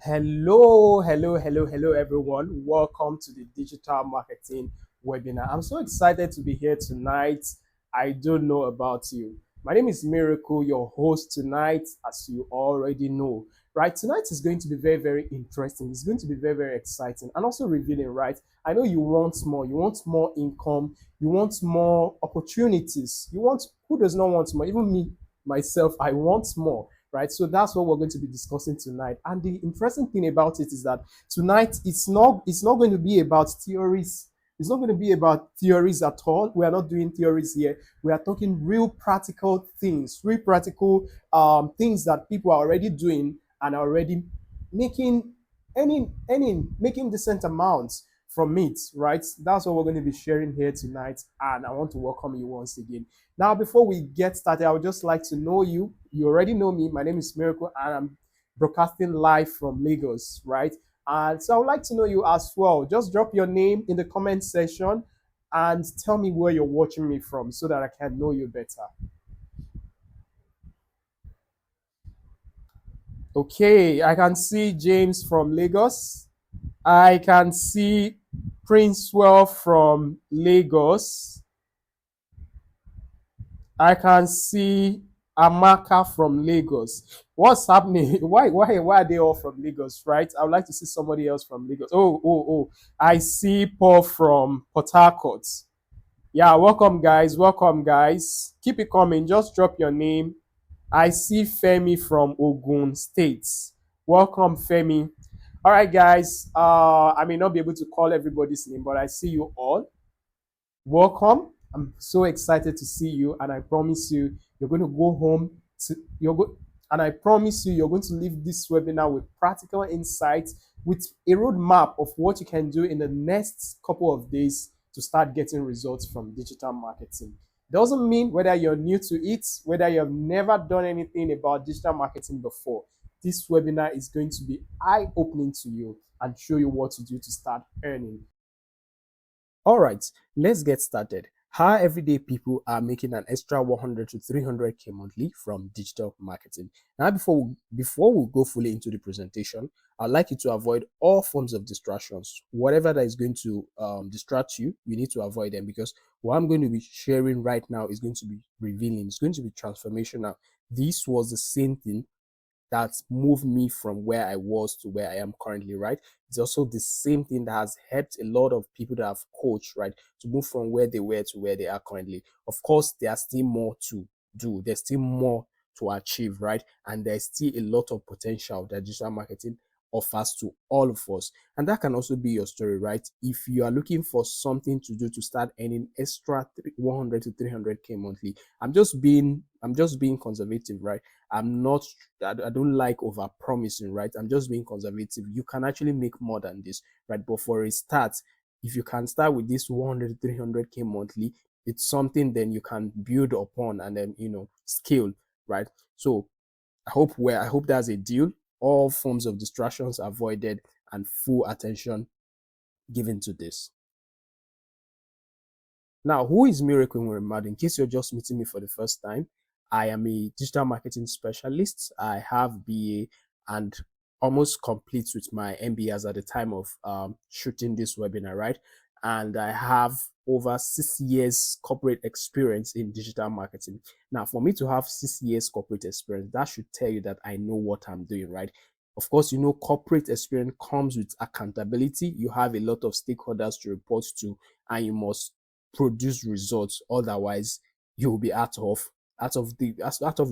Hello, everyone. Welcome to the digital marketing webinar. I'm so excited to be here tonight. I don't know about you. My name is Miracle, your host tonight, as you already know. Right, tonight is going to be very, very interesting. It's going to be very, very exciting and also revealing, right? I know you want more. You want more income. You want more opportunities. Who does not want more? Even me, myself, I want more, right? So that's what we're going to be discussing tonight. And the interesting thing about it is that tonight it's not going to be about theories. It's not going to be about theories at all. We are not doing theories here. We are talking real practical things, real practical things that people are already doing and are already making making decent amounts from it, right? That's what we're going to be sharing here tonight. And I want to welcome you once again. Now, before we get started, I would just like to know you. You already know me. My name is Miracle, and I'm broadcasting live from Lagos, right? And so I would like to know you as well. Just drop your name in the comment section and tell me where you're watching me from so that I can know you better. Okay, I can see James from Lagos. I can see Princewell from Lagos. I can see Amaka from Lagos. What's happening? Why are they all from Lagos, right? I would like to see somebody else from Lagos. Oh. I see Paul from Port Harcourt. Yeah, welcome guys. Welcome guys. Keep it coming. Just drop your name. I see Femi from Ogun State. Welcome, Femi. All right, guys. I may not be able to call everybody's name, but I see you all. Welcome. I'm so excited to see you, and I promise you, you're going to go home. And I promise you, you're going to leave this webinar with practical insights, with a roadmap of what you can do in the next couple of days to start getting results from digital marketing. Doesn't mean whether you're new to it, whether you've never done anything about digital marketing before. This webinar is going to be eye-opening to you and show you what to do to start earning. All right, let's get started. How everyday people are making an extra 100 to 300k monthly from digital marketing. Now, before we go fully into the presentation, I'd like you to avoid all forms of distractions. Whatever that is going to distract you, you need to avoid them, because what I'm going to be sharing right now is going to be revealing. It's going to be transformational. This was the same thing that moved me from where I was to where I am currently, right? It's also the same thing that has helped a lot of people that have coached, right, to move from where they were to where they are currently. Of course, there's still more to do, there's still more to achieve, right? And there's still a lot of potential that digital marketing offers to all of us. And that can also be your story, right? If you are looking for something to do to start earning extra 100 to 300k monthly, I'm just being conservative, right? I don't like over promising, right? I'm just being conservative. You can actually make more than this, right? But for a start, if you can start with this 100 to 300k monthly, it's something then you can build upon and then scale, right? So I hope that's a deal. All forms of distractions avoided and full attention given to this. Now, who is Miracle Nwemadu? In case you're just meeting me for the first time, I am a digital marketing specialist. I have BA and almost complete with my MBAs at the time of shooting this webinar, right? And I have over 6 years corporate experience in digital marketing. Now, for me to have 6 years corporate experience, that should tell you that I know what I'm doing, right? Of course, corporate experience comes with accountability. You have a lot of stakeholders to report to, and you must produce results. Otherwise, you'll be out of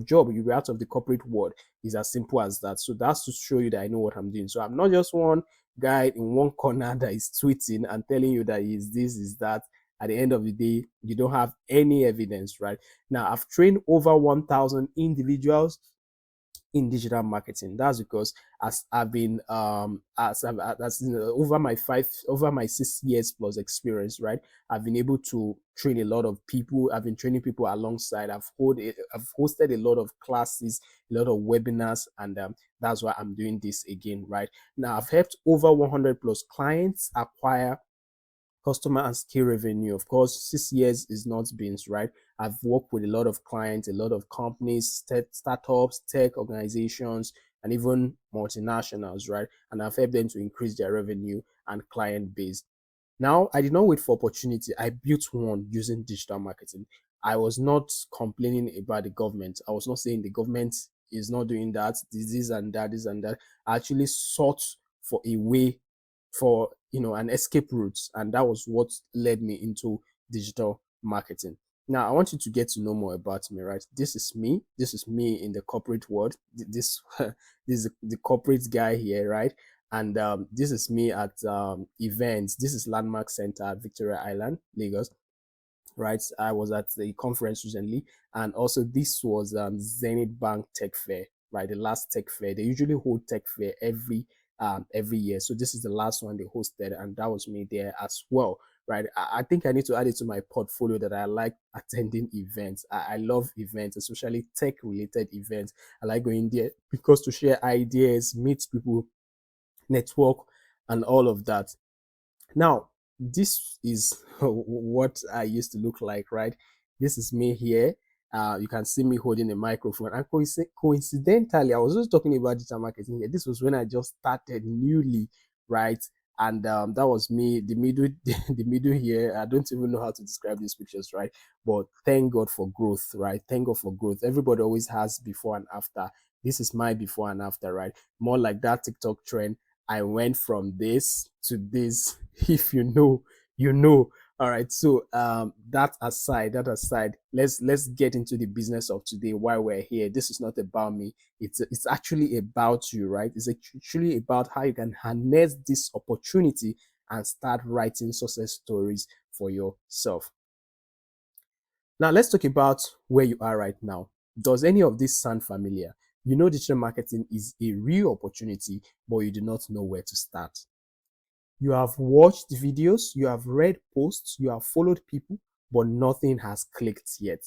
job. You'll be out of the corporate world. It's as simple as that. So that's to show you that I know what I'm doing. So I'm not just one guy in one corner that is tweeting and telling you that is this, is that. At the end of the day, you don't have any evidence, right? Now, I've trained over 1,000 individuals in digital marketing. That's because as I've been over my 6 years plus experience, right? I've been able to train a lot of people. I've been training people alongside. I've hosted a lot of classes, a lot of webinars, and that's why I'm doing this again, right? Now, I've helped over 100 plus clients acquire customer and scale revenue. Of course, 6 years is not beans, right? I've worked with a lot of clients, a lot of companies, startups, tech organizations, and even multinationals, right? And I've helped them to increase their revenue and client base. Now, I did not wait for opportunity. I built one using digital marketing. I was not complaining about the government. I was not saying the government is not doing that, this and that, this and that. I actually sought for a way, for an escape route, and that was what led me into digital marketing. Now, I want you to get to know more about me, right? This is me. This is me in the corporate world. This this is the corporate guy here, right? And this is me at events. This is Landmark Center at Victoria Island, Lagos, right? I was at the conference recently, and also this was Zenith Bank Tech Fair, right? The last tech fair. They usually hold tech fair every year, so this is the last one they hosted, and that was me there as well, right? I think I need to add it to my portfolio that I like attending events. I love events, especially tech related events. I like going there because to share ideas, meet people, network, and all of that. Now, this is what I used to look like, right? This is me here. You can see me holding a microphone. And coincidentally, I was just talking about digital marketing here. This was when I just started newly, right? And that was me, the middle, the middle here. I don't even know how to describe these pictures, right? But thank God for growth, right? Thank God for growth. Everybody always has before and after. This is my before and after, right? More like that TikTok trend. I went from this to this. If you know, you know. All right. So that aside, let's get into the business of today. Why we're here. This is not about me. It's actually about you, right? It's actually about how you can harness this opportunity and start writing success stories for yourself. Now let's talk about where you are right now. Does any of this sound familiar? You know digital marketing is a real opportunity, but you do not know where to start. You have watched videos, you have read posts, you have followed people, but nothing has clicked yet.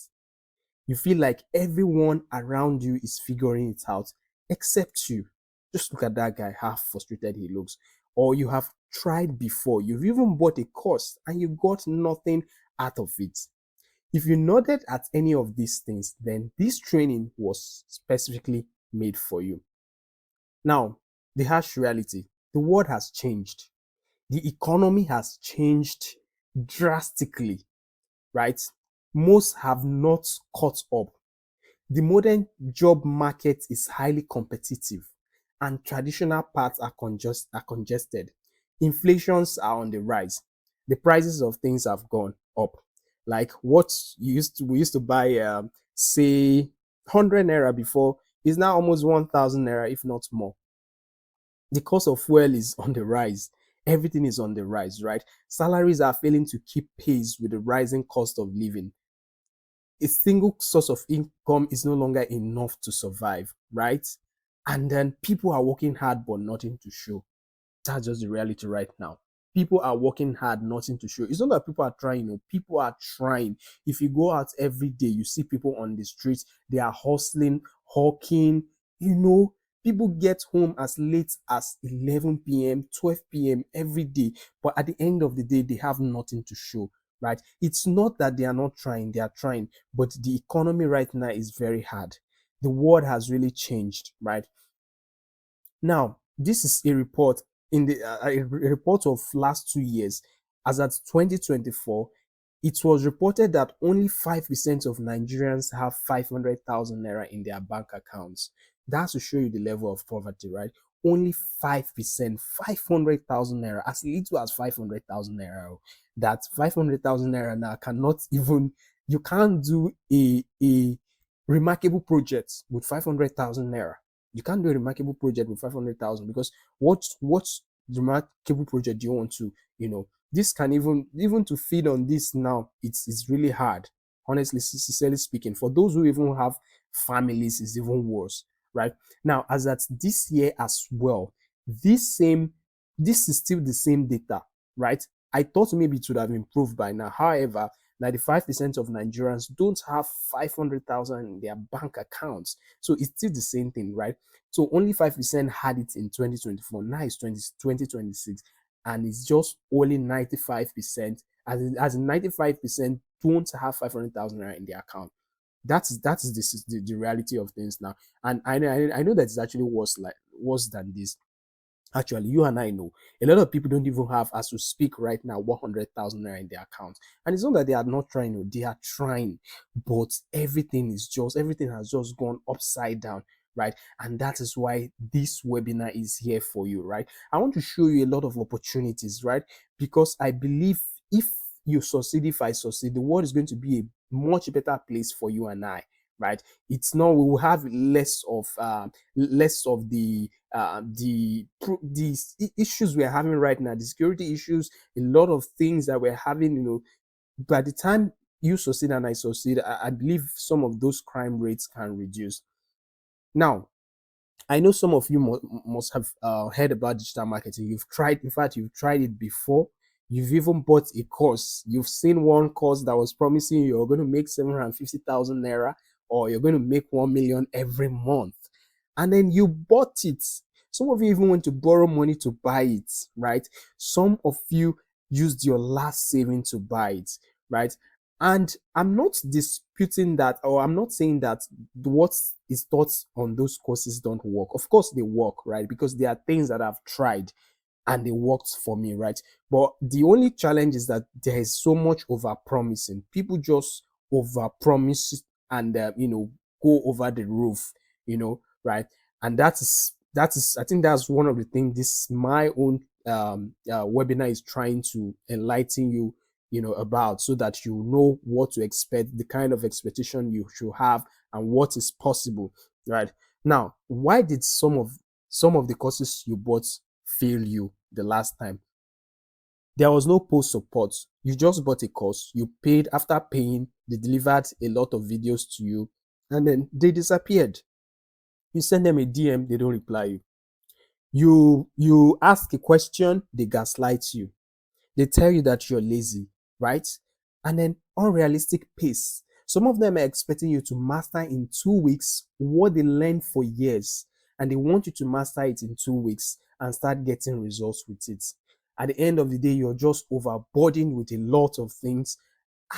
You feel like everyone around you is figuring it out except you. Just look at that guy, how frustrated he looks. Or you have tried before, you've even bought a course and you got nothing out of it. If you nodded at any of these things, then this training was specifically made for you. Now, the harsh reality, the world has changed. The economy has changed drastically, right? Most have not caught up. The modern job market is highly competitive and traditional paths are congested. Inflations are on the rise. The prices of things have gone up. Like what we used to buy, say, 100 naira before is now almost 1,000 naira, if not more. The cost of fuel is on the rise. Everything is on the rise, right? Salaries are failing to keep pace with the rising cost of living. A single source of income is no longer enough to survive, right? And then people are working hard but nothing to show. That's just the reality right now. People are working hard, nothing to show. It's not that people are trying, no, people are trying. If you go out every day, you see people on the streets, they are hustling, hawking, you know. People get home as late as 11 p.m., 12 p.m. every day, but at the end of the day, they have nothing to show, right? It's not that they are not trying, they are trying, but the economy right now is very hard. The world has really changed, right? Now, this is a report a report of last 2 years. As at 2024, it was reported that only 5% of Nigerians have 500,000 naira in their bank accounts. That's to show you the level of poverty, right? Only 5%, 500,000 naira, as little as 500,000 naira. That 500,000 naira now cannot even, you can't do a remarkable project with 500,000 naira. You can't do a remarkable project with 500,000 because what remarkable project do you want to, this can even to feed on this now, it's really hard. Honestly, sincerely speaking, for those who even have families, it's even worse, right? Now, as at this year as well, this is still the same data, right? I thought maybe it would have improved by now. However, 95% of Nigerians don't have 500,000 in their bank accounts. So it's still the same thing, right? So only 5% had it in 2024. Now it's 2026. And it's just only 95%, as in 95% don't have 500,000 naira in their account. That is the reality of things now. And I know that it's actually worse than this. Actually, you and I know a lot of people don't even have, as we speak right now, 100,000 naira in their account. And it's not that they are not trying, no, they are trying, but everything has just gone upside down, right? And that is why this webinar is here for you, right? I want to show you a lot of opportunities, right? Because I believe if you succeed, if I succeed, the world is going to be a much better place for you and I, right? It's not, we will have less of the issues we're having right now, the security issues, a lot of things that we're having, by the time you succeed and I succeed, I believe some of those crime rates can reduce. Now, I know some of you must have heard about digital marketing. You've tried, in fact, you've tried it before. You've even bought a course. You've seen one course that was promising you're going to make 750,000 naira, or you're going to make 1 million every month. And then you bought it. Some of you even went to borrow money to buy it, right? Some of you used your last saving to buy it, right? And I'm not disputing that, or I'm not saying that what is taught on those courses don't work. Of course, they work, right? Because there are things that I've tried and they worked for me, right? But the only challenge is that there is so much over promising. People just over promise and go over the roof, right? And I think that's one of the things this my own webinar is trying to enlighten you, about, so that you know what to expect, the kind of expectation you should have, and what is possible, right? Now, why did some of the courses you bought fail you the last time? There was no post support. You just bought a course, you paid. After paying, they delivered a lot of videos to you, and then they disappeared. You send them a DM, they don't reply you. You ask a question, they gaslight you. They tell you that you're lazy, right? And then unrealistic pace. Some of them are expecting you to master in 2 weeks what they learned for years, and they want you to master it in 2 weeks and start getting results with it. At the end of the day, you're just overburdened with a lot of things,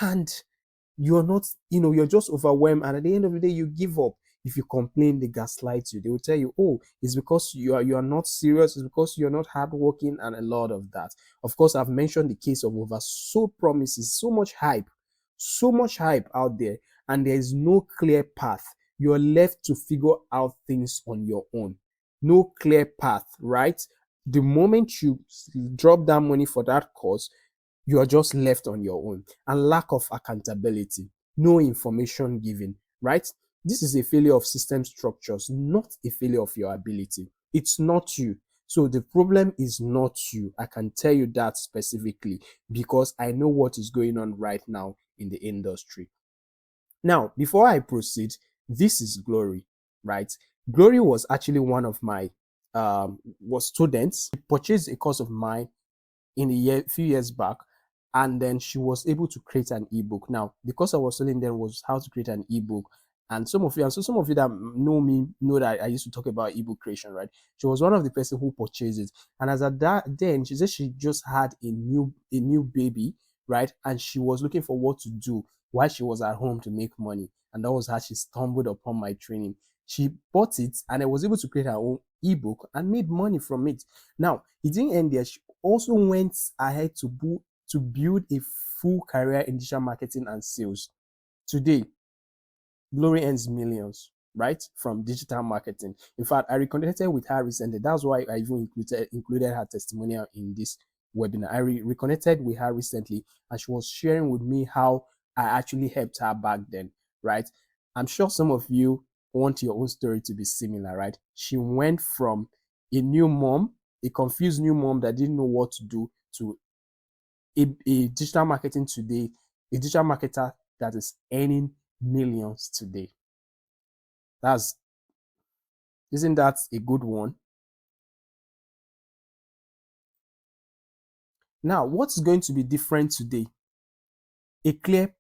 and you're not, you're just overwhelmed. And at the end of the day, you give up. If you complain, they gaslight you. They will tell you, oh, it's because you are not serious, it's because you're not hardworking, and a lot of that. Of course, I've mentioned the case of oversold promises, so much hype out there, and there is no clear path. You're left to figure out things on your own. No clear path, right? The moment you drop that money for that course, you are just left on your own. And lack of accountability, no information given, right? This is a failure of system structures, not a failure of your ability. It's not you. So the problem is not you. I can tell you that specifically, because I know what is going on right now in the industry. Now, before I proceed, this is Glory, right? Glory was actually one of my was students. She purchased a course of mine in few years back, and then she was able to create an ebook. Now, the course I was selling then was how to create an ebook. And some of you that know me know that I used to talk about ebook creation, right? She was one of the person who purchased it. And as at that then, she said she just had a new baby, right? And she was looking for what to do while she was at home to make money. And that was how she stumbled upon my training. She bought it, and I was able to create her own ebook and made money from it. Now, it didn't end there. She also went ahead to build a full career in digital marketing and sales. Today, Glory earns millions, right, from digital marketing. In fact, I reconnected with her recently. That's why I even included her testimonial in this webinar. I reconnected with her recently, and she was sharing with me how I actually helped her back then, right? I'm sure some of you want your own story to be similar, right? She went from a new mom, a confused new mom that didn't know what to do, to a digital marketing today, a digital marketer that is earning millions today. That's Isn't that a good one? Now, what's going to be different today? A clear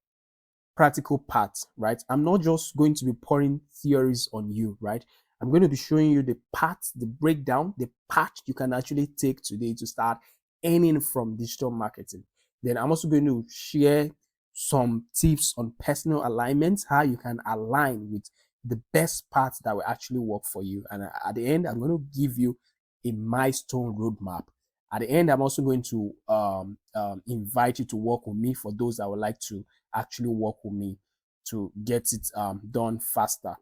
practical path, right? I'm not just going to be pouring theories on you, right? I'm going to be showing you the path, the breakdown, the path you can actually take today to start earning from digital marketing. Then I'm also going to share some tips on personal alignment, how you can align with the best parts that will actually work for you. And at the end, I'm going to give you a milestone roadmap. At the end, I'm also going to invite you to work with me for those that would like to actually work with me to get it done faster.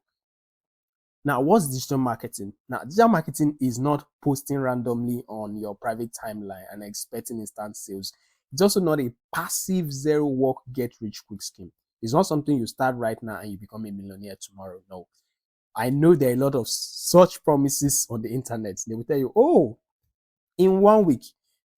Now, what's digital marketing? Now, digital marketing is not posting randomly on your private timeline and expecting instant sales. It's also not a passive zero work, get rich quick scheme. It's not something you start right now and you become a millionaire tomorrow. No. I know there are a lot of such promises on the internet. They will tell you, oh, in 1 week,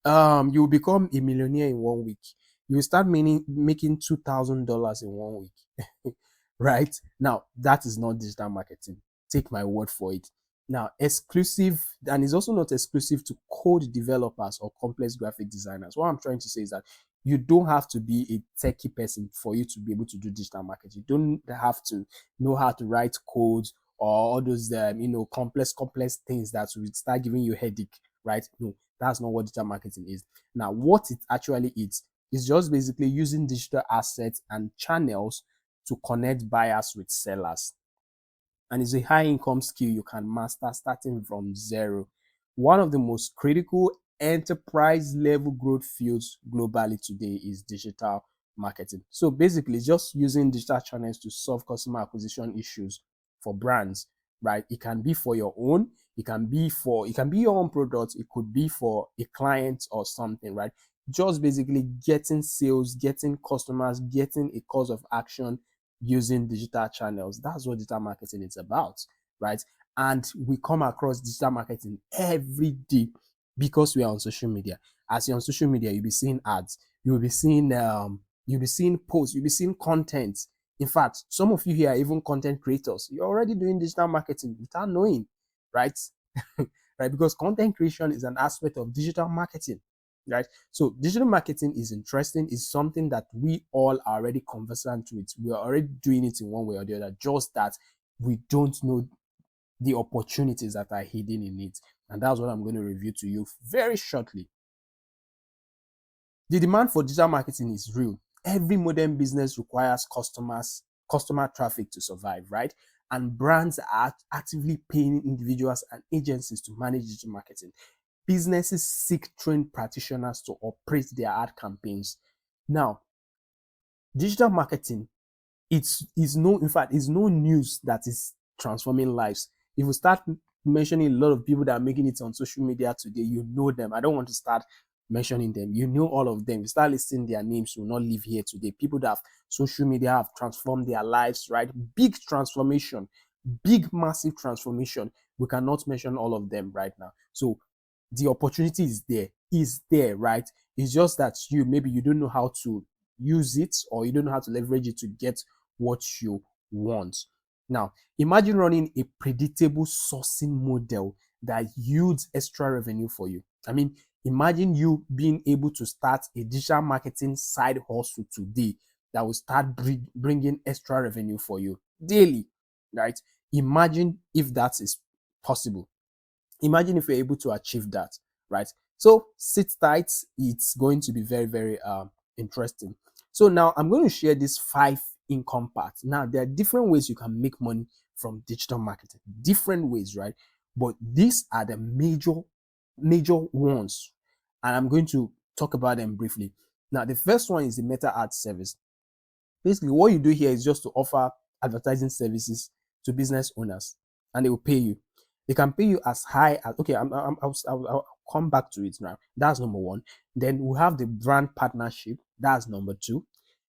you will become a millionaire in 1 week. You will start making $2,000 in 1 week. Right? Now, that is not digital marketing. Take my word for it. Now, exclusive, and it's also not exclusive to code developers or complex graphic designers. What I'm trying to say is that you don't have to be a techie person for you to be able to do digital marketing. You don't have to know how to write code or all those complex things that will start giving you headache, right? No, that's not what digital marketing is. Now, what it actually is just basically using digital assets and channels to connect buyers with sellers. And it's a high income skill you can master starting from zero. One of the most critical enterprise level growth fields globally today is digital marketing. So basically, just using digital channels to solve customer acquisition issues for brands, right? It can be for your own, it can be your own product, it could be for a client or something, right? Just basically getting sales, getting customers, getting a cause of action using digital channels. That's what digital marketing is about, right? And we come across digital marketing every day because we are on social media. As you're on social media, you'll be seeing ads, you'll be seeing posts, you'll be seeing content. In fact, some of you here are even content creators. You're already doing digital marketing without knowing, right? Right? Because content creation is an aspect of digital marketing, right? So digital marketing is interesting. It's something that we all are already conversant with. We are already doing it in one way or the other, just that we don't know the opportunities that are hidden in it. And that's what I'm going to review to you very shortly. The demand for digital marketing is real. Every modern business requires customer traffic to survive, right? And brands are actively paying individuals and agencies to manage digital marketing. Businesses seek trained practitioners to operate their ad campaigns. Now, digital marketing, it's no news that is transforming lives. If we start mentioning a lot of people that are making it on social media today, you know them. I don't want to start mentioning them. You know all of them. You start listing their names, you will not live here today. People that have social media have transformed their lives, right? Big transformation, big massive transformation. We cannot mention all of them right now. So the opportunity is there, right? It's just that maybe you don't know how to use it, or you don't know how to leverage it to get what you want. Now, imagine running a predictable sourcing model that yields extra revenue for you. I mean, imagine you being able to start a digital marketing side hustle today that will start bringing extra revenue for you daily, right? Imagine if that is possible. Imagine if you're able to achieve that, right? So sit tight. It's going to be very, very interesting. So now I'm going to share these 5 income paths. Now, there are different ways you can make money from digital marketing, different ways, right? But these are the major ones, and I'm going to talk about them briefly. Now, the first one is the meta ad service. Basically, what you do here is just to offer advertising services to business owners, and they will pay you. They can pay you as high as, okay, I'll come back to it now. That's number one. Then we have the brand partnership. That's number two.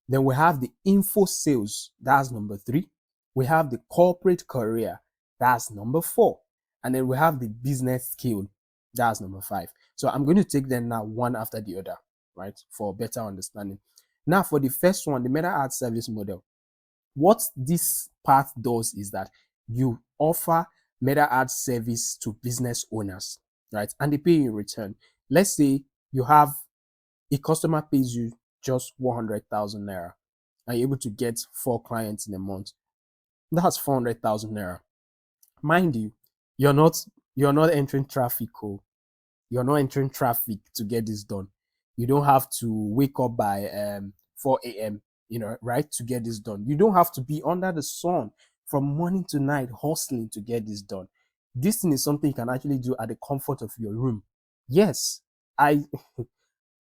Then we have the info sales. That's number three. We have the corporate career. That's number four. And then we have the business skill. That's number five. So I'm going to take them now one after the other, right, for better understanding. Now, for the first one, the meta ad service model, what this part does is that you offer meta ad service to business owners, right? And they pay you in return. Let's say you have a customer pays you just 100,000 naira and you're able to get 4 clients in a month. That's 400,000 naira. Mind you, you're not entering traffic. You're not entering traffic to get this done. You don't have to wake up by 4 a.m. right, to get this done. You don't have to be under the sun from morning to night hustling to get this done. This thing is something you can actually do at the comfort of your room. Yes, I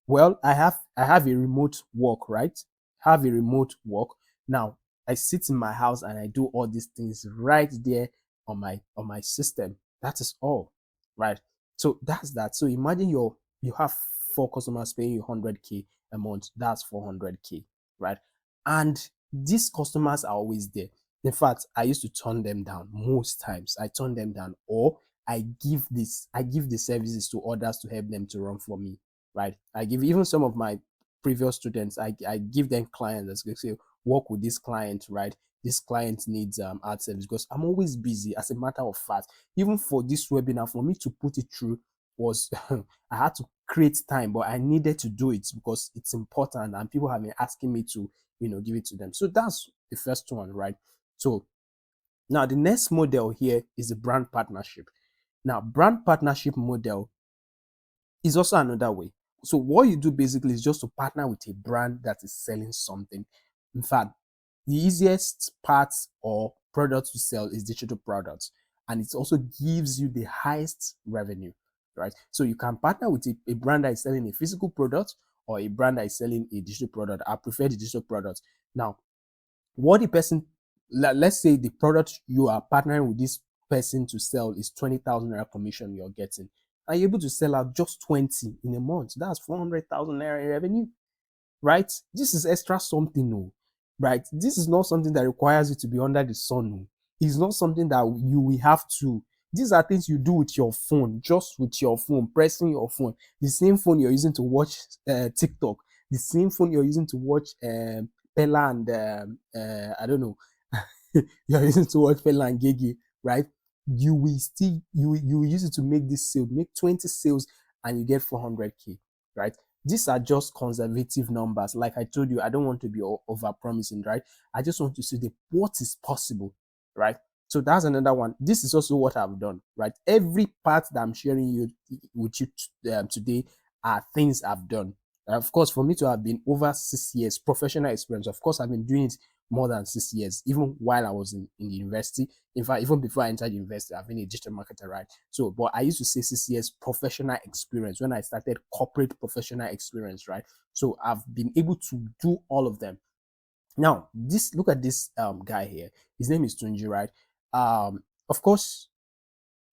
well, I have a remote work, right? Have a remote work. Now, I sit in my house and I do all these things right there on my system. That is all, right? So that's that. So imagine you have four customers paying you 100K a month. That's 400K, right? And these customers are always there. In fact, I used to turn them down most times. I turn them down, or I give the services to others to help them to run for me, right? I give even some of my previous students, I give them clients that say, work with this client, right? This client needs ad service, because I'm always busy. As a matter of fact, even for this webinar, for me to put it through was I had to create time, but I needed to do it because it's important and people have been asking me to, give it to them. So that's the first one, right? So now the next model here is the brand partnership. Now, brand partnership model is also another way. So what you do basically is just to partner with a brand that is selling something. In fact, the easiest part or product to sell is digital products, and it also gives you the highest revenue, right? So you can partner with a brand that is selling a physical product or a brand that is selling a digital product. I prefer the digital product. Now, what the person, let's say the product you are partnering with this person to sell is 20,000 naira commission you're getting. Are you able to sell out just 20 in a month? That's 400,000 naira revenue, right? This is extra something, no, right? This is not something that requires you to be under the sun. No. It's not something that you will have to. These are things you do with your phone, just with your phone, pressing your phone. The same phone you're using to watch TikTok, the same phone you're using to watch Pella and I don't know, you're using to watch Pella and Gigi, right? You will use it to make this sale, make 20 sales, and you get 400K, right? These are just conservative numbers. Like I told you, I don't want to be over promising, right? I just want to see what is possible, right? So that's another one. This is also what I've done, right? Every part that I'm sharing with you today are things I've done. Of course, for me to have been over 6 years professional experience, of course, I've been doing it more than 6 years, even while I was in the university. In fact, even before I entered university, I've been a digital marketer, right? So, but I used to say 6 years professional experience when I started corporate professional experience, right? So I've been able to do all of them. Now, look at this guy here. His name is Tunji, right? Of course,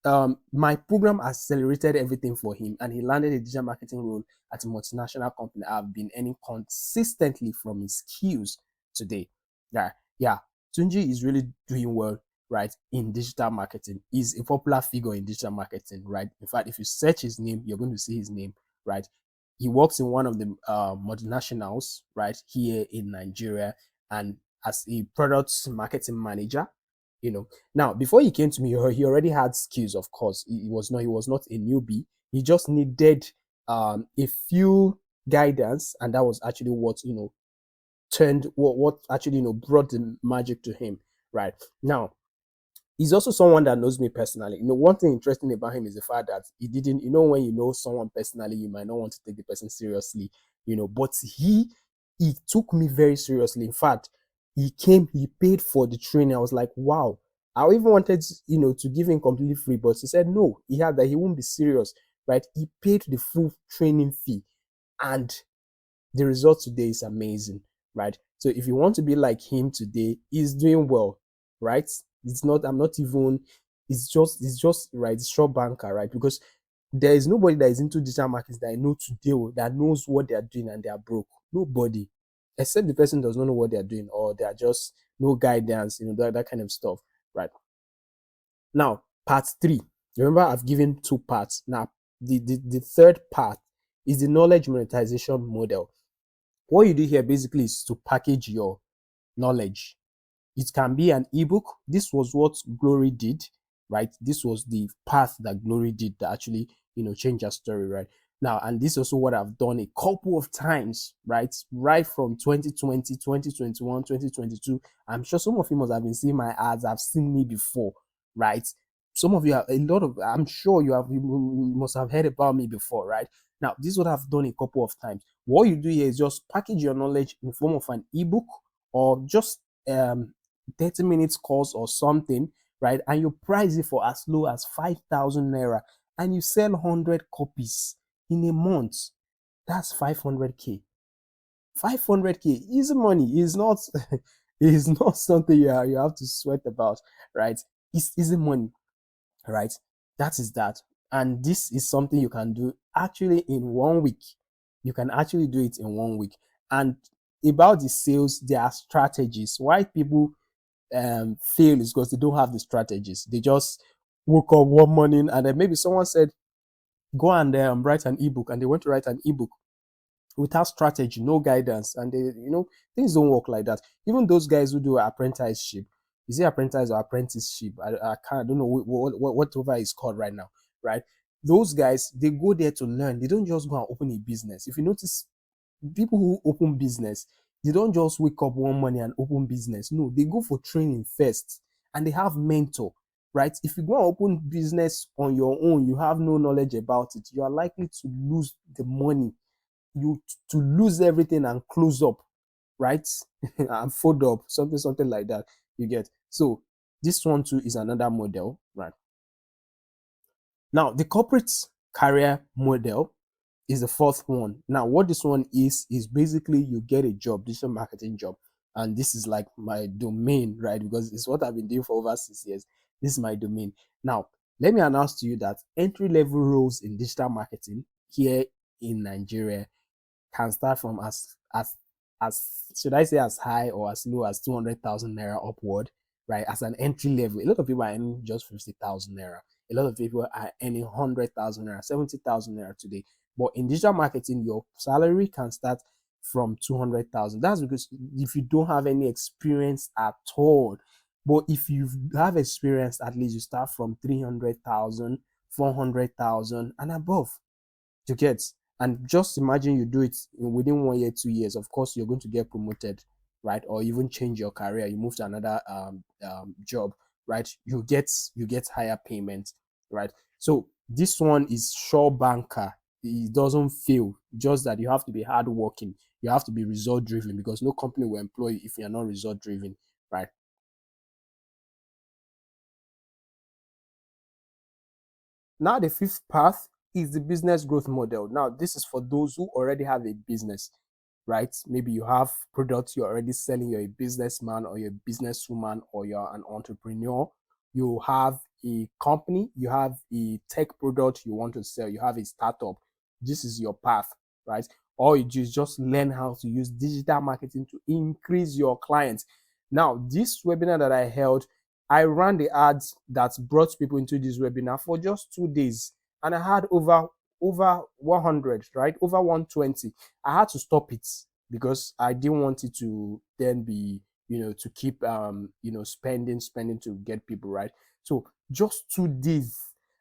my program accelerated everything for him, and he landed a digital marketing role at a multinational company. I've been earning consistently from his skills today. Yeah. Tunji is really doing well, right, in digital marketing. He's a popular figure in digital marketing, right? In fact, if you search his name, you're going to see his name, right? He works in one of the multinationals, right, here in Nigeria, and as a product marketing manager, now, before he came to me, he already had skills, of course. He was not a newbie. He just needed a few guidance, and that was actually what turned what actually brought the magic to him. Right now, he's also someone that knows me personally. One thing interesting about him is the fact that he didn't. When you know someone personally, you might not want to take the person seriously. But he took me very seriously. In fact, he paid for the training. I was like, wow. I even wanted, to give him completely free, but he said no. He had that he won't be serious, right? He paid the full training fee, and the result today is amazing, right? So if you want to be like him today, he's doing well, right? It's not, I'm not even, it's just right, it's short banker, right? Because there is nobody that is into digital markets that I know today that knows what they are doing and they are broke. Nobody. Except the person does not know what they are doing, or they are just no guidance, that kind of stuff, right? Now, part three. Remember, I've given two parts. Now, the third part is the knowledge monetization model. What you do here basically is to package your knowledge. It can be an ebook. This was what Glory did, right? This was the path that Glory did that actually, changed her story, right? Now, and this is also what I've done a couple of times, right? Right from 2020, 2021, 2022. I'm sure some of you must have been seeing my ads. Have seen me before, right? Some of you have I'm sure you must have heard about me before, right? Now, this is what I've done a couple of times. What you do here is just package your knowledge in form of an ebook or just 30 minutes course or something, right? And you price it for as low as 5,000 naira and you sell 100 copies in a month. That's 500k. 500k, easy money. Is not is not something you have to sweat about, right? It's easy money, right? That is that. And this is something you can do actually in 1 week. You can actually do it in 1 week. And about the sales, there are strategies. Why people fail is because they don't have the strategies. They just woke up one morning and then maybe someone said, go and write an ebook, and they went to write an ebook without strategy, no guidance, and they, things don't work like that. Even those guys who do apprenticeship, is it apprentice or apprenticeship? I don't know whatever it's called right now, right? Those guys, they go there to learn. They don't just go and open a business. If you notice, people who open business, they don't just wake up one morning and open business. No, they go for training first, and they have mentor, right? If you go and open business on your own, you have no knowledge about it, you are likely to lose the money, you to lose everything and close up, right? And fold up, something like that. You get. So this one too is another model, right? Now the corporate career model is the fourth one. Now what this one is basically you get a job, digital marketing job, and this is like my domain, right? Because it's what I've been doing for over 6 years. This is my domain. Now let me announce to you that entry level roles in digital marketing here in Nigeria can start from as should I say as high or as low as 200,000 naira upward, right? As an entry level, a lot of people are earning just 50,000 naira. A lot of people are earning 100,000 naira, 70,000 naira today. But in digital marketing, your salary can start from 200,000. That's because if you don't have any experience at all, but if you have experience, at least you start from 300,000, 400,000, and above. You get. And just imagine you do it within 1 year, 2 years. Of course, you're going to get promoted, right? Or even change your career. You move to another job, right? You get higher payment, right? So this one is sure banker. It doesn't fail. Just that you have to be hardworking. You have to be result driven, because no company will employ you if you're not result driven, right? Now, the fifth path is the business growth model. Now, this is for those who already have a business, right? Maybe you have products you're already selling, you're a businessman or you're a businesswoman or you're an entrepreneur. You have a company, you have a tech product you want to sell, you have a startup. This is your path, right? All you do is just learn how to use digital marketing to increase your clients. Now, this webinar that I held, I ran the ads that brought people into this webinar for just 2 days, and I had over 100, right? Over 120. I had to stop it because I didn't want it to then be, to keep spending to get people, right? So just 2 days.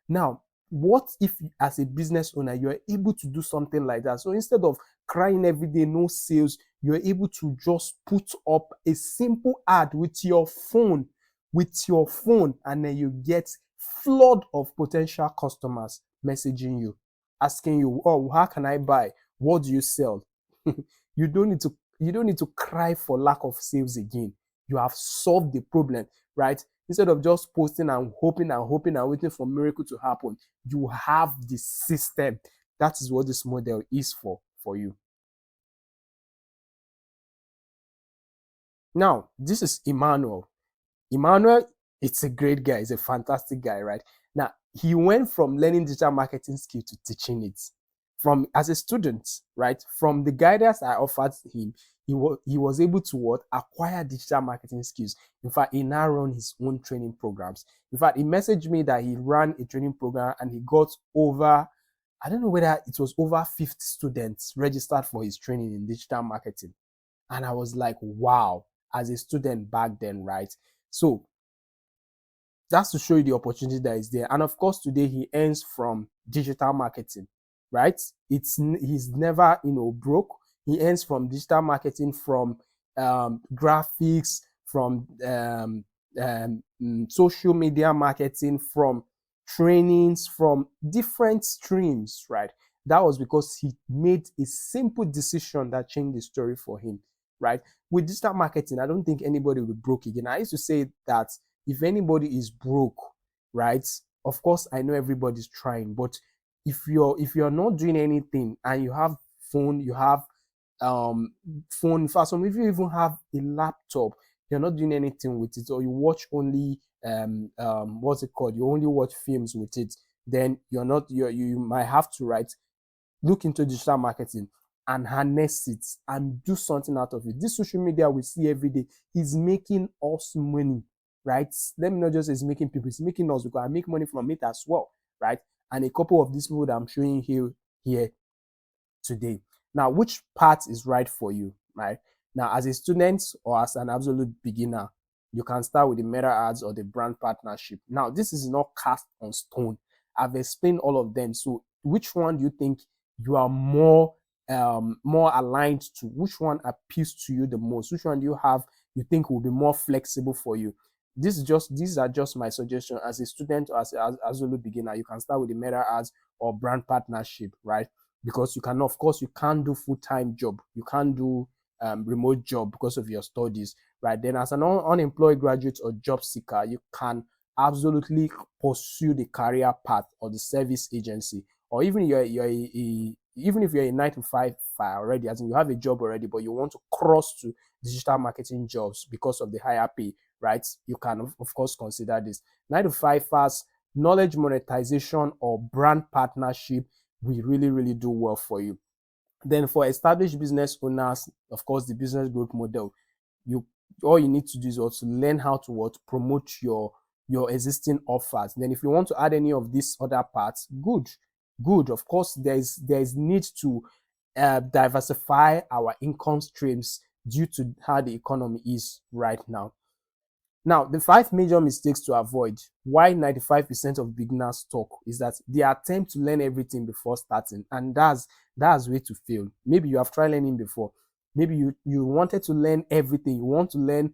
Now, what if as a business owner you're able to do something like that? So instead of crying every day, no sales, you're able to just put up a simple ad with your phone, and then you get flood of potential customers messaging you, asking you, oh, how can I buy? What do you sell? You don't need to cry for lack of sales again. You have solved the problem, right? Instead of just posting and hoping and hoping and waiting for miracle to happen, you have the system. That is what this model is for you. Now, this is Emmanuel. Emmanuel, it's a great guy. He's a fantastic guy, right? Now, he went from learning digital marketing skill to teaching it. From as a student, right? From the guidance I offered him, he was able to acquire digital marketing skills. In fact, he now run his own training programs. In fact, he messaged me that he ran a training program and he got over, I don't know whether it was over 50 students registered for his training in digital marketing. And I was like, wow, as a student back then, right? So that's to show you the opportunity that is there. And of course, today he earns from digital marketing, right? He's never broke. He earns from digital marketing, from graphics, from social media marketing, from trainings, from different streams, right? That was because he made a simple decision that changed the story for him. right? With digital marketing, I don't think anybody will be broke again. I used to say that if anybody is broke, right? Of course, I know everybody's trying, but if you're not doing anything and you have phone, you have um phone, for some, if you even have a laptop, you're not doing anything with it, or you watch only what's it called, you only watch films with it, then you might have to, right, look into digital marketing and harness it and do something out of it. This social media we see every day is making us money, right? Let me not just say it's making people, it's making us, because I make money from it as well, right? And a couple of these people that I'm showing here today. Now, which part is right for you, right? Now, as a student or as an absolute beginner, you can start with the meta ads or the brand partnership. Now, this is not cast on stone. I've explained all of them. So, which one do you think you are more aligned to? Which one appeals to you the most? Which one do you think will be more flexible for you? These are just my suggestion as a student or as an absolute beginner. You can start with the meta ads or brand partnership, right? Because you can, of course, you can't do full-time job, you can't do remote job because of your studies, right? Then as an unemployed graduate or job seeker, you can absolutely pursue the career path or the service agency, or even even if you're a 9 to 5 already, as in you have a job already, but you want to cross to digital marketing jobs because of the higher pay, right? You can of course consider this 9 to 5 fast knowledge monetization or brand partnership we really do well for you. Then for established business owners, of course, the business growth model, you all you need to do is also learn how to promote your existing offers. Then if you want to add any of these other parts, good. Of course, there's need to diversify our income streams due to how the economy is right now. Now, the 5 major mistakes to avoid, why 95% of beginners talk, is that they attempt to learn everything before starting, and that's way to fail. Maybe you have tried learning before. Maybe you wanted to learn everything. You want to learn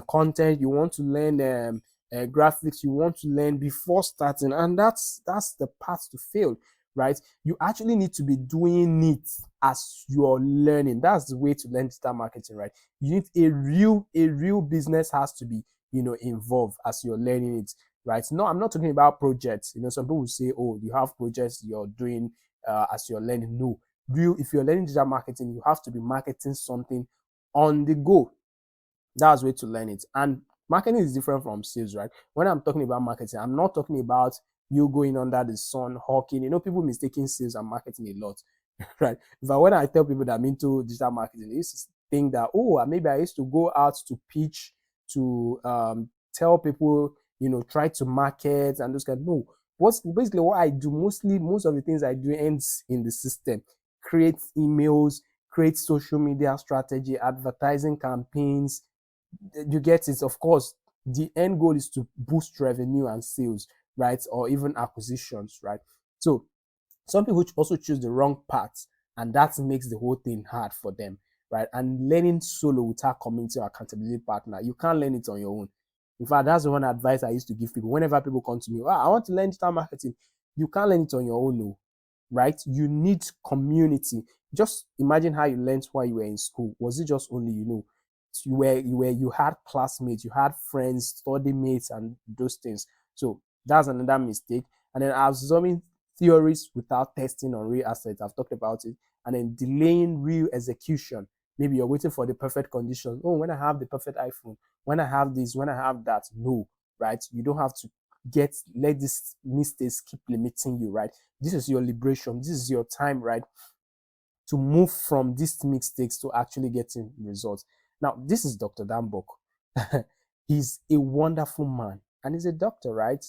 content. You want to learn graphics. You want to learn before starting, and that's the path to fail, right? You actually need to be doing it as you're learning. That's the way to learn digital marketing, right? You need a real business has to be involved as you're learning it, right? No, I'm not talking about projects. Some people say, oh, you have projects you're doing as you're learning. No, if you're learning digital marketing, you have to be marketing something on the go. That's the way to learn it. And marketing is different from sales, right? When I'm talking about marketing, I'm not talking about you going under the sun hawking. People mistaking sales and marketing a lot, right? But when I tell people that I'm into digital marketing, they used to think that, oh, maybe I used to go out to pitch, to tell people, try to market and those kind. No, what's basically what I do mostly, most of the things I do ends in the system. Create emails, create social media strategy, advertising campaigns. You get it. Of course, the end goal is to boost revenue and sales, right? Or even acquisitions, right? So some people also choose the wrong path, and that makes the whole thing hard for them, right? And learning solo without community or accountability partner, you can't learn it on your own. In fact, that's the one advice I used to give people whenever people come to me. I want to learn digital marketing. You can't learn it on your own, no, right? You need community. Just imagine how you learned while you were in school. Was it just only you had classmates, you had friends, study mates, and those things. So that's another mistake. And then absorbing theories without testing on real assets. I've talked about it. And then delaying real execution. Maybe you're waiting for the perfect conditions. Oh, when I have the perfect iPhone, when I have this, when I have that. No, right? You don't have to let these mistakes keep limiting you, right? This is your liberation. This is your time, right? To move from these mistakes to actually getting results. Now, this is Dr. Dambok. He's a wonderful man, and he's a doctor, right?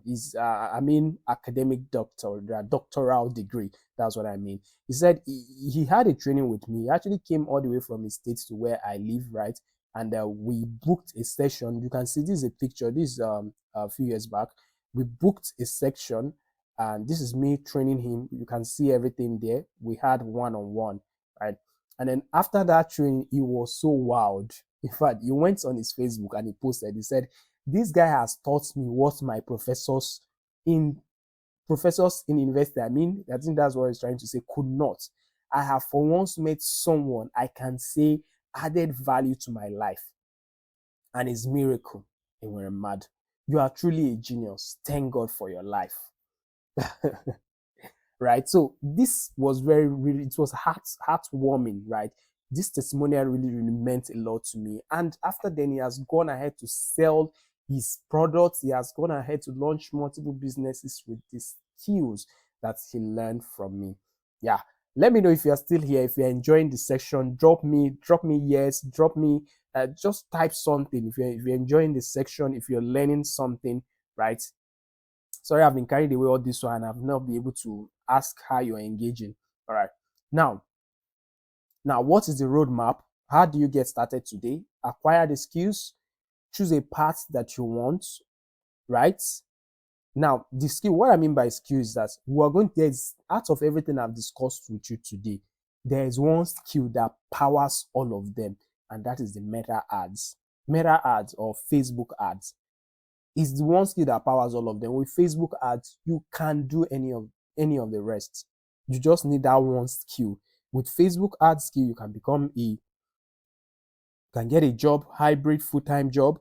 He's, academic doctor, doctoral degree. That's what I mean. He said he had a training with me. He actually came all the way from his states to where I live, right? And we booked a session. You can see this is a picture. This is a few years back. We booked a section, and this is me training him. You can see everything there. We had one-on-one, right? And then after that training, he was so wowed. In fact, he went on his Facebook and he posted, he said, this guy has taught me what my in professors in university, I think that's what he's trying to say, could not. I have for once met someone I can say added value to my life, and it's miracle. And we're mad. You are truly a genius. Thank God for your life. Right? So this was very really it was heartwarming, right? This testimonial really meant a lot to me. And after then, he has gone ahead to sell his products. He has gone ahead to launch multiple businesses with these skills that he learned from me. Yeah. Let me know if you're still here. If you're enjoying the section, drop me yes, drop me just type something. If you're enjoying the section, if you're learning something, right? Sorry, I've been carried away all this one and I've not been able to ask how you're engaging. All right. Now, what is the roadmap? How do you get started today? Acquire the skills, choose a path that you want, right? Now, the skill, what I mean by skill is that there's out of everything I've discussed with you today, there is one skill that powers all of them, and that is the meta ads. Meta ads or Facebook ads is the one skill that powers all of them. With Facebook ads, you can do any of the rest. You just need that one skill. With Facebook ads skill, you can get a job, hybrid full-time job.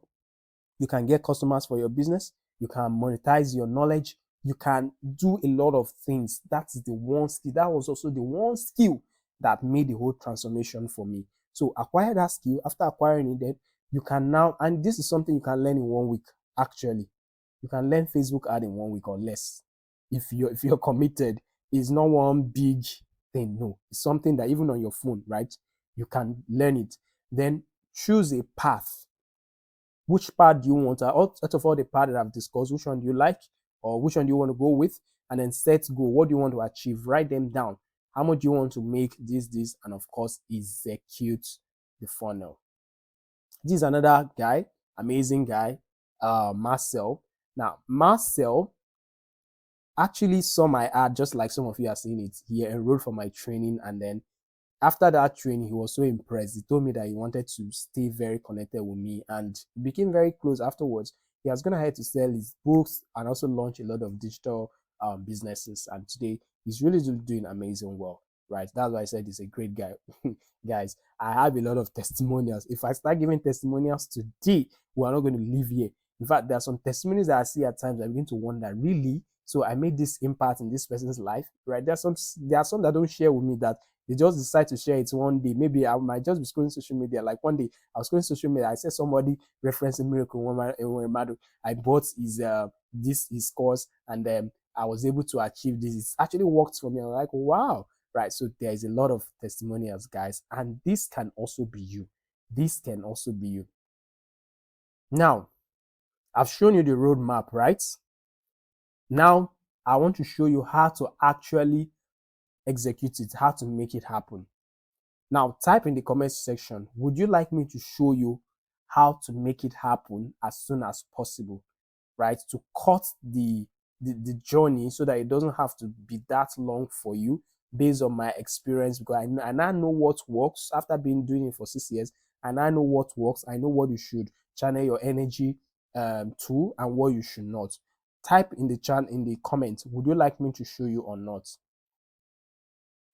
You can get customers for your business. You can monetize your knowledge. You can do a lot of things. That's the one skill. That was also the one skill that made the whole transformation for me. So acquire that skill. After acquiring it, then you can now, and this is something you can learn in 1 week, actually. You can learn Facebook ad in 1 week or less. If you're committed, it's not one big thing. No, it's something that even on your phone, right? You can learn it. Then choose a path. Which part do you want? Out of all the parts that I've discussed, which one do you like, or which one do you want to go with? And then set goal. What do you want to achieve? Write them down. How much do you want to make? This, and of course, execute the funnel. This is another guy, amazing guy, Marcel. Now, Marcel actually saw my ad just like some of you are seeing it. He enrolled for my training, and then after that training, he was so impressed. He told me that he wanted to stay very connected with me and became very close afterwards. He was going to head to sell his books and also launch a lot of digital businesses. And today, he's really doing amazing well, right? That's why I said he's a great guy. Guys, I have a lot of testimonials. If I start giving testimonials today, we are not going to leave here. In fact, there are some testimonies that I see at times I begin to wonder, really? So I made this impact in this person's life, right? There are some that don't share with me that they just decide to share it one day. Maybe I might just be scrolling social media. Like one day, I was scrolling social media. I said somebody referencing Miracle Woman. I bought his course, and I was able to achieve this. It's actually worked for me. I'm like, wow, right? So there is a lot of testimonials, guys, and this can also be you. This can also be you. Now, I've shown you the roadmap, right? Now, I want to show you how to actually execute it, how to make it happen. Now, type in the comment section, would you like me to show you how to make it happen as soon as possible, right? To cut the journey so that it doesn't have to be that long for you based on my experience, because I now know what works after doing it for 6 years, and I know what works. I know what you should channel your energy to and what you should not. Type in the comment, would you like me to show you or not?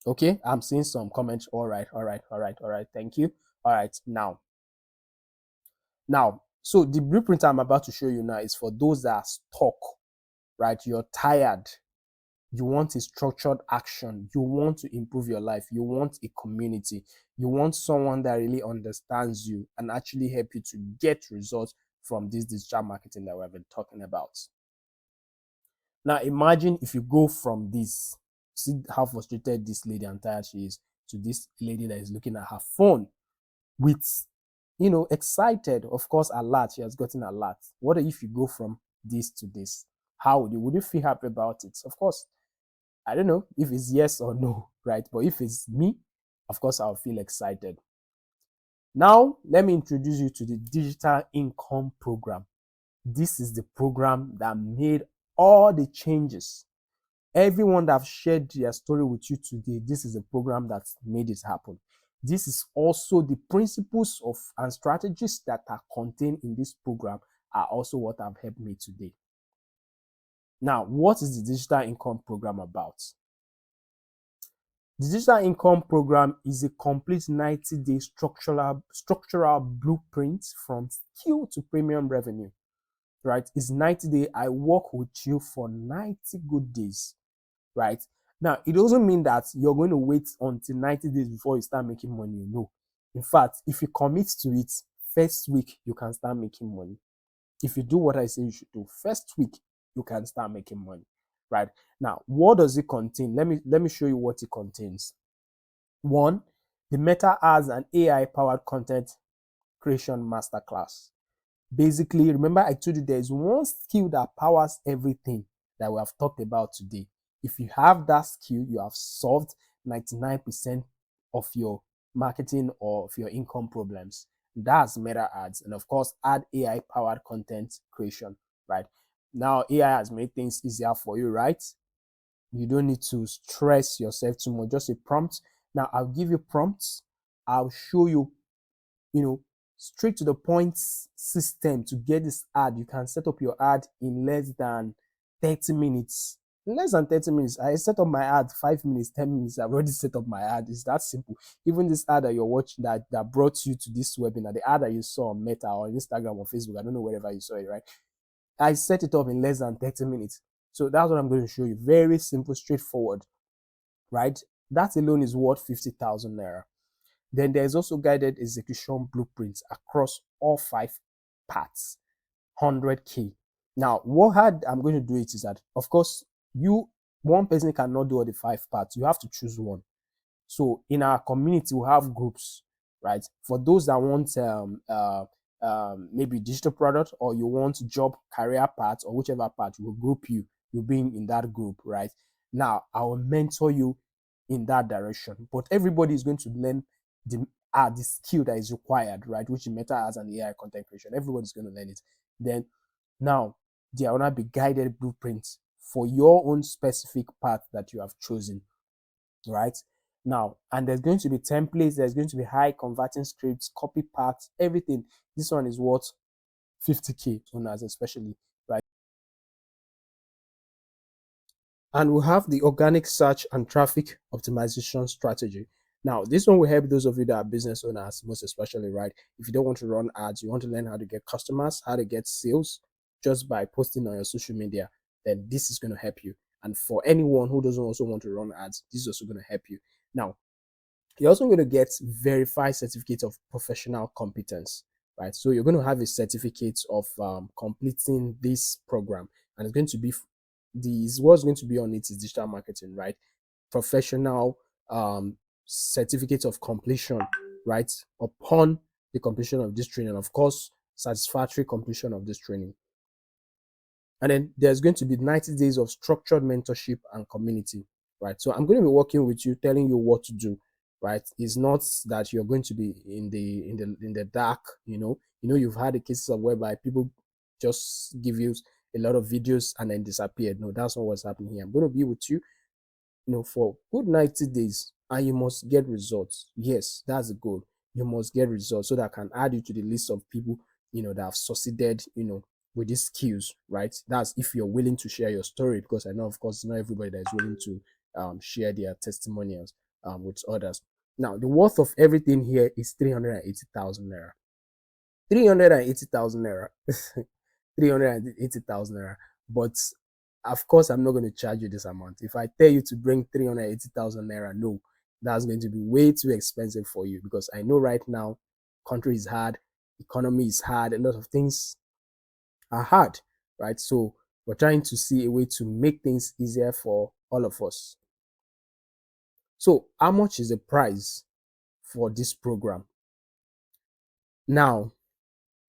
Okay, I'm seeing some comments. All right. Thank you. All right, now, so the blueprint I'm about to show you now is for those that are stuck, right? You're tired. You want a structured action. You want to improve your life. You want a community. You want someone that really understands you and actually help you to get results from this digital marketing that we've been talking about. Now, imagine if you go from this, see how frustrated this lady and tired she is, to this lady that is looking at her phone with, excited, of course, alert. She has gotten alert. What if you go from this to this? How would you feel happy about it? Of course, I don't know if it's yes or no, right? But if it's me, of course, I'll feel excited. Now, let me introduce you to the Digital Income Program. This is the program that made all the changes. Everyone that have shared their story with you today, this is a program that made it happen. This is also the principles and strategies that are contained in this program are also what have helped me today. Now, what is the Digital Income Program about? The digital income program is a complete 90-day structural blueprint from skill to premium revenue. Right? It's 90 days. I work with you for 90 good days. Right? Now, it doesn't mean that you're going to wait until 90 days before you start making money. No. In fact, if you commit to it, first week, you can start making money. If you do what I say you should do, first week, you can start making money. Right? Now, what does it contain? Let me show you what it contains. One, the Meta has an AI-powered content creation masterclass. Basically, remember I told you there is one skill that powers everything that we have talked about today. If you have that skill, you have solved 99% of your marketing or of your income problems. That's Meta Ads. And of course, add AI powered content creation, right? Now, AI has made things easier for you, right? You don't need to stress yourself too much. Just a prompt. Now, I'll give you prompts. I'll show you, straight to the point system to get this ad. You can set up your ad in less than 30 minutes. In less than 30 minutes, I set up my ad 5 minutes, 10 minutes. I've already set up my ad. It's that simple. Even this ad that you're watching that brought you to this webinar, the ad that you saw on Meta or Instagram or Facebook, I don't know wherever you saw it, right? I set it up in less than 30 minutes. So that's what I'm going to show you. Very simple, straightforward, right? That alone is worth 50,000 naira. Then there's also guided execution blueprints across all 5 parts, 100K. Now, I'm going to do it is that, of course, one person cannot do all the 5 parts. You have to choose one. So in our community, we have groups, right? For those that want maybe digital product, or you want job career part, or whichever part, we'll group you. You'll be in that group, right? Now, I will mentor you in that direction. But everybody is going to learn the skill that is required, right? Which Meta has an AI content creation. Everybody's going to learn it. Then now there will not be guided blueprints for your own specific path that you have chosen, right? Now, and there's going to be templates, there's going to be high converting scripts, copy paths, everything. This one is worth 50K owners, especially, right? And we have the organic search and traffic optimization strategy. Now, this one will help those of you that are business owners, most especially, right? If you don't want to run ads, you want to learn how to get customers, how to get sales just by posting on your social media, then this is going to help you. And for anyone who doesn't also want to run ads, this is also going to help you. Now, you're also going to get verified certificate of professional competence, right? So you're going to have a certificate of completing this program, and it's going to be what's going to be on it is digital marketing, right? Professional certificate of completion, right? Upon the completion of this training, of course, satisfactory completion of this training. And then there's going to be 90 days of structured mentorship and community, right? So I'm going to be working with you, telling you what to do, right? It's not that you're going to be in the dark, you've had the cases of whereby people just give you a lot of videos and then disappeared. No, that's not what's happening here. I'm going to be with you, for good 90 days, and you must get results. Yes, that's the goal. You must get results so that I can add you to the list of people, that have succeeded, with these skills, right? That's if you're willing to share your story, because I know, of course, not everybody that is willing to share their testimonials with others. Now, the worth of everything here is 380,000 naira. 380,000 naira. 380,000 naira. But of course, I'm not going to charge you this amount. If I tell you to bring 380,000 naira, no, that's going to be way too expensive for you, because I know right now, country is hard, economy is hard, a lot of things are hard, right? So we're trying to see a way to make things easier for all of us. So how much is the price for this program? Now,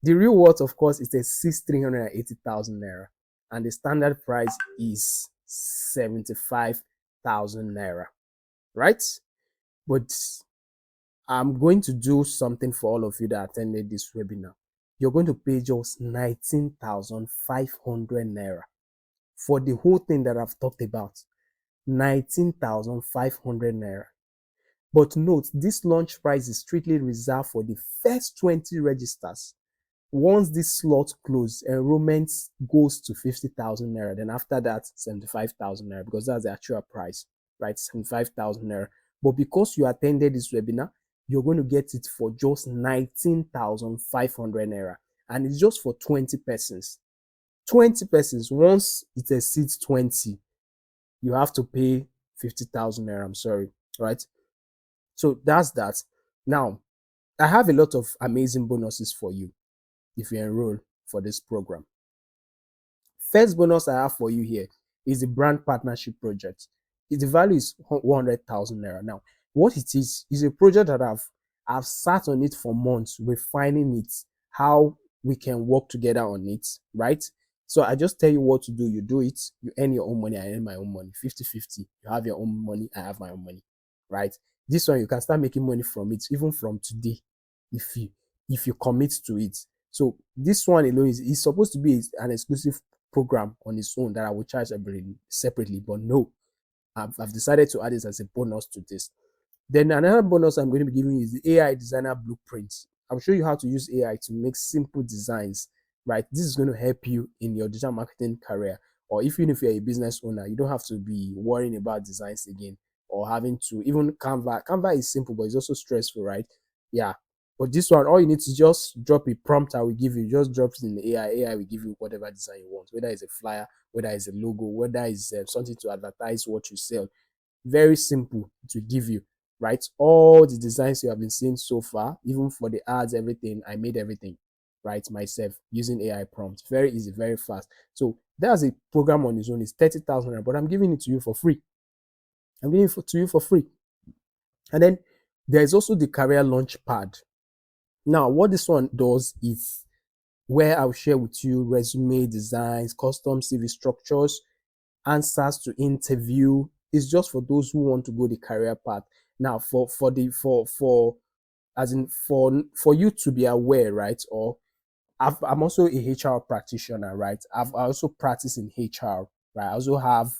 the real worth, of course, is a 380,000 naira, and the standard price is 75,000 naira, right? But I'm going to do something for all of you that attended this webinar. You're going to pay just 19,500 naira for the whole thing that I've talked about. 19,500 naira. But note, this launch price is strictly reserved for the first 20 registers. Once this slot closes, enrollment goes to 50,000 naira. Then after that, 75,000 naira, because that's the actual price, right? 75,000 naira. But because you attended this webinar, you're going to get it for just 19,500 naira. And it's just for 20 persons. 20 persons. Once it exceeds 20, you have to pay 50,000 naira. I'm sorry. Right? So that's that. Now, I have a lot of amazing bonuses for you if you enroll for this program. First bonus I have for you here is the brand partnership project. The value is 100,000 naira. Now, what it is a project that I've sat on it for months, refining it, how we can work together on it, right? So I just tell you what to do. You do it. You earn your own money. I earn my own money. 50-50. You have your own money. I have my own money, right? This one you can start making money from it even from today, if you commit to it. So this one alone is supposed to be an exclusive program on its own that I will charge separately, but no, I've decided to add this as a bonus to this. Then another bonus I'm going to be giving you is the AI designer blueprint. I'll show you how to use AI to make simple designs, right? This is going to help you in your digital marketing career, or even if you're a business owner, you don't have to be worrying about designs again, or having to even Canva. Canva is simple, but it's also stressful, right? Yeah. But this one, all you need to just drop a prompt I will give you, just drop it in the AI. AI will give you whatever design you want, whether it's a flyer, whether it's a logo, whether it's something to advertise what you sell. Very simple to give you, right? All the designs you have been seeing so far, even for the ads, everything, I made everything, right, myself using AI prompts. Very easy, very fast. So that's a program on its own. It's 30,000, but I'm giving it to you for free. I'm giving it to you for free. And then there's also the career launch pad. Now, what this one does is where I'll share with you resume designs, custom CV structures, answers to interview. It's just for those who want to go the career path. Now, for as in for you to be aware, right? Or I'm also a HR practitioner, right? I also practice in HR, right? I also have,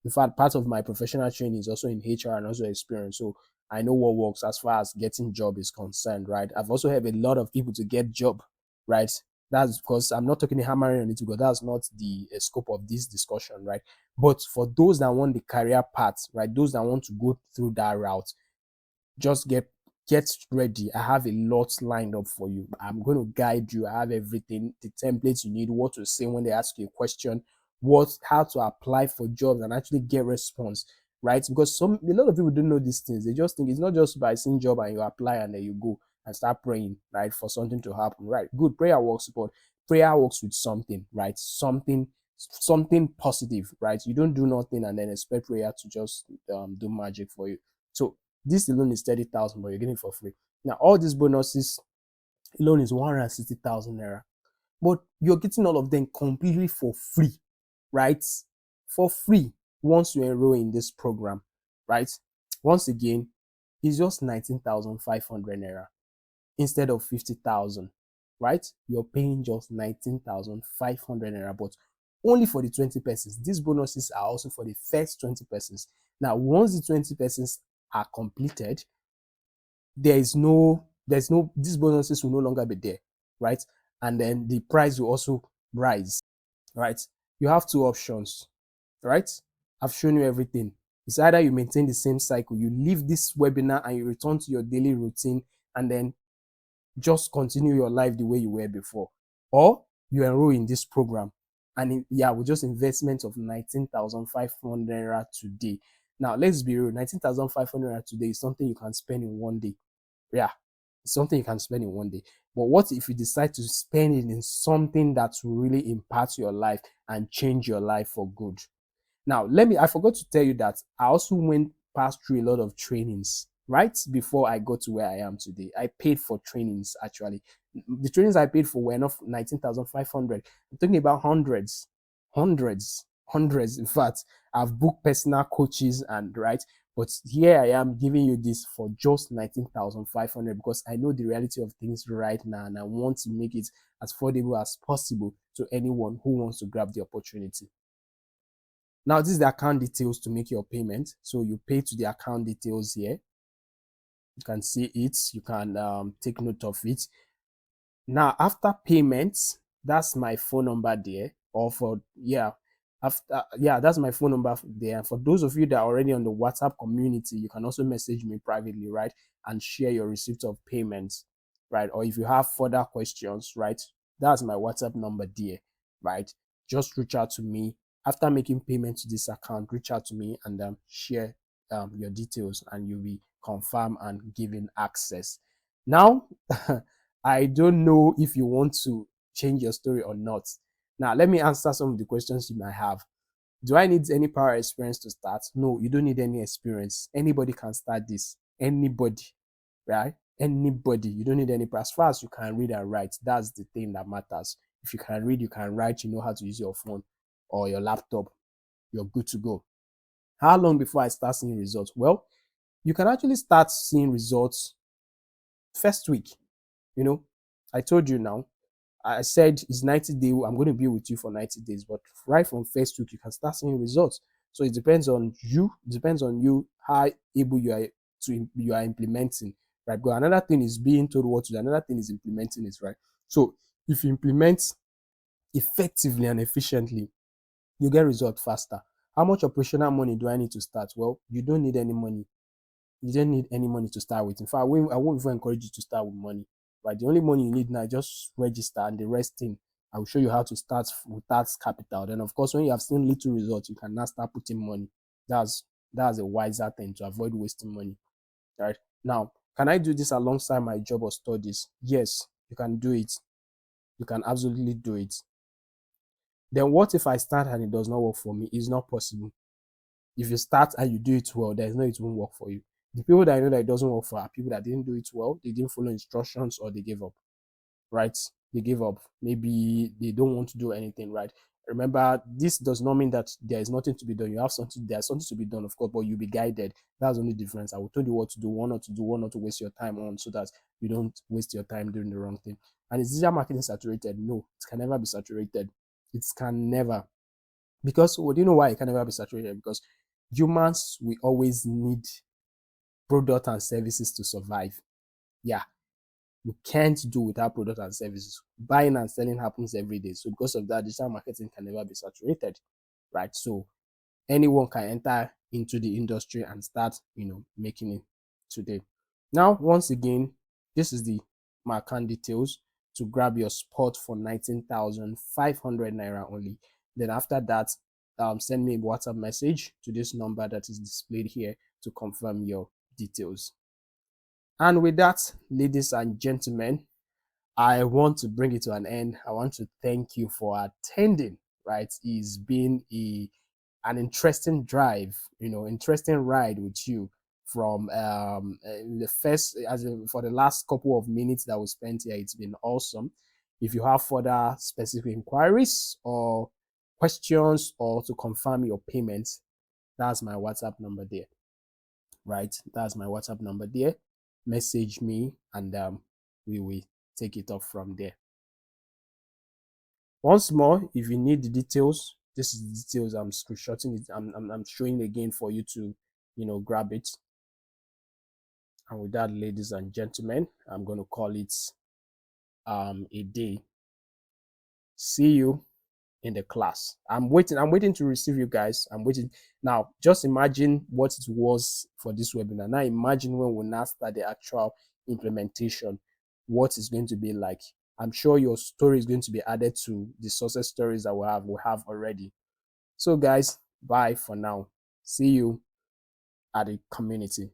in fact, part of my professional training is also in HR and also experience. So I know what works as far as getting job is concerned, right? I've also helped a lot of people to get job, right? That's because I'm not talking hammering on it because that's not the scope of this discussion, right? But for those that want the career path, right? Those that want to go through that route, just get ready. I have a lot lined up for you. I'm going to guide you. I have everything, the templates you need, what to say when they ask you a question, how to apply for jobs and actually get response, right? Because a lot of people don't know these things. They just think it's not just by seeing job and you apply and then you go and start praying, right, for something to happen, right? Good, prayer works, but prayer works with something, right? Something positive, right? You don't do nothing and then expect prayer to just do magic for you. So this alone is 30,000, but you're getting it for free. Now, all these bonuses alone is 160,000 naira, but you're getting all of them completely for free, right? For free once you enroll in this program, right? Once again, it's just 19,500 naira instead of 50,000, right? You're paying just 19,500 naira, but only for the 20 persons. These bonuses are also for the first 20 persons. Now, once the 20 persons are completed, there's no these bonuses will no longer be there, right? And then the price will also rise, right? You have two options, right? I've shown you everything. It's either you maintain the same cycle, you leave this webinar and you return to your daily routine and then just continue your life the way you were before, or you enroll in this program and with just investment of 19,500 today. Now let's be real, 19,500 today is something you can spend in one day. Yeah, it's something you can spend in one day. But what if you decide to spend it in something that will really impact your life and change your life for good? Now, I forgot to tell you that I also went past through a lot of trainings right before I got to where I am today. I paid for trainings actually. The trainings I paid for were not 19,500. I'm talking about hundreds. In fact, I've booked personal coaches and right, but here I am giving you this for just 19,500 because I know the reality of things right now and I want to make it as affordable as possible to anyone who wants to grab the opportunity. Now, this is the account details to make your payment. So you pay to the account details here. You can see it. You can take note of it. Now, after payments, that's my phone number there. After, yeah, that's my phone number there. For those of you that are already on the WhatsApp community, you can also message me privately, right, and share your receipt of payments, right? Or if you have further questions, right, that's my WhatsApp number there, right? Just reach out to me after making payment to this account. Reach out to me and share your details, and you'll be confirmed and given access. Now, I don't know if you want to change your story or not. Now, let me answer some of the questions you might have. Do I need any prior experience to start? No, you don't need any experience. Anybody can start this. Anybody, right? Anybody. You don't need any prior. As far as you can read and write, that's the thing that matters. If you can read, you can write, you know how to use your phone or your laptop, you're good to go. How long before I start seeing results? Well, you can actually start seeing results first week. You know, I told you now, I said it's 90 days. I'm going to be with you for 90 days, but right from first week, you can start seeing results. So it depends on you. It depends on you how able you are implementing, right? But another thing is being told what to do. Another thing is implementing it, right? So if you implement effectively and efficiently, you get results faster. How much operational money do I need to start? Well, you don't need any money. You don't need any money to start with. In fact, I won't even encourage you to start with money. Right? The only money you need now is just register, and the rest thing I will show you how to start without capital. Then of course, when you have seen little results, you can now start putting money. That's that's a wiser thing to avoid wasting money. Right? Now, can I do this alongside my job or studies? Yes, you can do it. You can absolutely do it. Then what if I start and it does not work for me? It's not possible. If you start and you do it well, there's no it won't work for you. The people that I know that it doesn't work for are people that didn't do it well, they didn't follow instructions, or they gave up, right? They give up. Maybe they don't want to do anything, right? Remember, this does not mean that there is nothing to be done. You have something, there's something to be done, of course, but you'll be guided. That's the only difference. I will tell you what to do, what not to do, what not to waste your time on, so that you don't waste your time doing the wrong thing. And is digital marketing saturated? No, it can never be saturated. It can never. Because well, do you know why it can never be saturated? Because humans, we always need product and services to survive. Yeah, we can't do without product and services. Buying and selling happens every day. So because of that, digital marketing can never be saturated, right? So anyone can enter into the industry and start, making it today. Now, once again, this is the account details to grab your spot for 19,500 naira only. Then after that, send me a WhatsApp message to this number that is displayed here to confirm your details. And with that, ladies and gentlemen, I want to bring it to an end. I want to thank you for attending, right? It's been an interesting drive, interesting ride with you from the first, for the last couple of minutes that we spent here. It's been awesome. If you have further specific inquiries or questions, or to confirm your payments, that's my WhatsApp number there, right? That's my WhatsApp number there. Message me, and we will take it off from there. Once more, if you need the details, this is the details. I'm screenshotting it. I'm showing again for you to, grab it. And with that, ladies and gentlemen, I'm going to call it a day. See you in the class. I'm waiting to receive you guys. I'm waiting. Now, just imagine what it was for this webinar. Now imagine when we now start the actual implementation, what it's going to be like. I'm sure your story is going to be added to the success stories that we have already. So guys, bye for now. See you at the community.